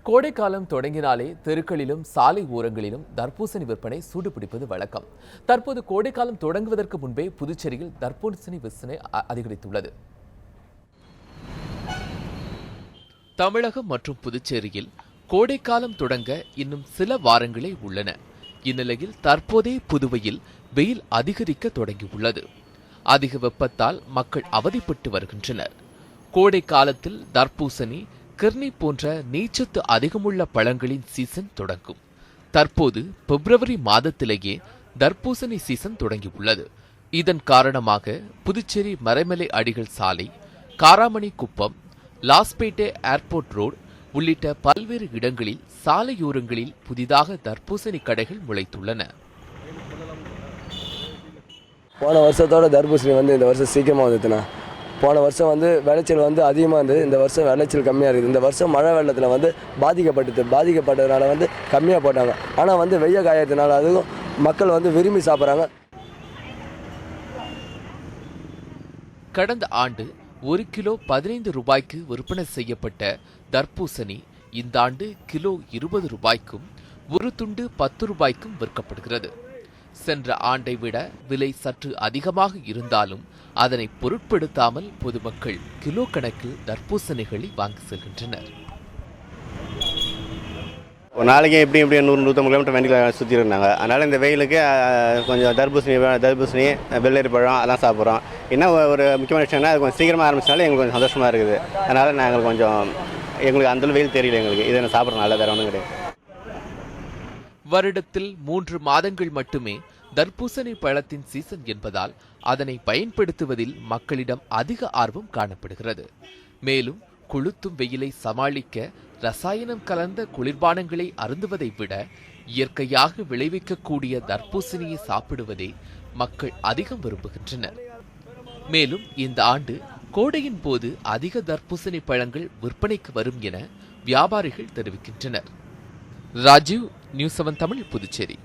கோடைக்காலம் தொடங்கினாலே தெருக்களிலும் சாலை ஓரங்களிலும் தர்பூசணி விற்பனை சூடுபிடிப்பது வழக்கம். தற்போது கோடைக்காலம் தொடங்குவதற்கு முன்பே புதுச்சேரியில் தர்பூசணி விற்பனை அதிகரித்துள்ளது. தமிழகம் மற்றும் புதுச்சேரியில் கோடைக்காலம் தொடங்க இன்னும் சில வாரங்களே உள்ளன. இந்நிலையில் தற்போதே புதுவையில் வெயில் அதிகரிக்க தொடங்கியுள்ளது. அதிக வெப்பத்தால் மக்கள் அவதிப்பட்டு வருகின்றனர். கோடை காலத்தில் தர்பூசணி, கிர்னி போன்ற நீச்சத்து அதிகமுள்ள பழங்களின் சீசன் தொடங்கும். தற்போது பிப்ரவரி மாதத்திலேயே தர்பூசணி சீசன் தொடங்கியுள்ளது. இதன் காரணமாக புதுச்சேரி மறைமலை அடிகள் சாலை, காராமணி குப்பம், லாஸ்பேட்டை ஏர்போர்ட் ரோடு உள்ளிட்ட பல்வேறு இடங்களில் சாலையோரங்களில் புதிதாக தர்பூசணி கடைகள் முளைத்துள்ளன. போன வருஷத்தோட தர்பூசணி இந்த வருஷம் சீக்கிரமாக வந்துட்டுனா. போன வருஷம் விளைச்சல் அதிகமாக இருந்தது. இந்த வருஷம் விளைச்சல் கம்மியாக இருக்குது. இந்த வருஷம் மழை வெள்ளத்தில் பாதிக்கப்பட்டதுனால கம்மியாக போட்டாங்க. ஆனால் வெய்ய காயத்தினால அதுவும் மக்கள் விரும்பி சாப்பிட்றாங்க. கடந்த ஆண்டு 1 கிலோ 15 ரூபாய்க்கு விற்பனை செய்யப்பட்ட தர்பூசணி இந்த ஆண்டு கிலோ 20 ரூபாய்க்கும் ஒரு துண்டு 10 ரூபாய்க்கும் விற்கப்படுகிறது. சென்ற ஆண்டை விட விலை சற்று அதிகமாக இருந்தாலும் அதனை பொருட்படுத்தாமல் பொதுமக்கள் கிலோ கணக்கில் தர்பூசணிகளை வாங்கி செல்கின்றனர். ஒரு நாளைக்கு எப்படி 100-150 கிலோமீட்டர் வண்டி சுற்றி இருந்தாங்க. அதனால் இந்த வெயிலுக்கு கொஞ்சம் தர்பூசணி வெள்ளரி பழம் அதெல்லாம் சாப்பிட்றோம். இன்னும் ஒரு முக்கியமான விஷயம்னா அது கொஞ்சம் சீக்கிரமாக ஆரம்பிச்சனால எங்களுக்கு கொஞ்சம் சந்தோஷமாக இருக்குது. அதனால் நாங்கள் எங்களுக்கு அந்தளவு வெயில் தெரியல. எங்களுக்கு இதை சாப்பிட்றதுனால வேறு ஒன்றும் கிடையாது. வருடத்தில் 3 மாதங்கள் மட்டுமே தர்பூசணி பழத்தின் சீசன் என்பதால் அதனை பயன்படுத்துவதில் மக்களிடம் அதிக ஆர்வம் காணப்படுகிறது. மேலும் கொளுத்தும் வெயிலை சமாளிக்க ரசாயனம் கலந்த குளிர்பானங்களை அருந்துவதை விட இயற்கையாக விளைவிக்கக்கூடிய தர்பூசணியை சாப்பிடுவதே மக்கள் அதிகம் விரும்புகின்றனர். மேலும் இந்த ஆண்டு கோடையின் போது அதிக தர்பூசணி பழங்கள் விற்பனைக்கு வரும் என வியாபாரிகள் தெரிவிக்கின்றனர். ராஜீவ், நியூஸ் 7 தமிழ், புதுச்சேரி.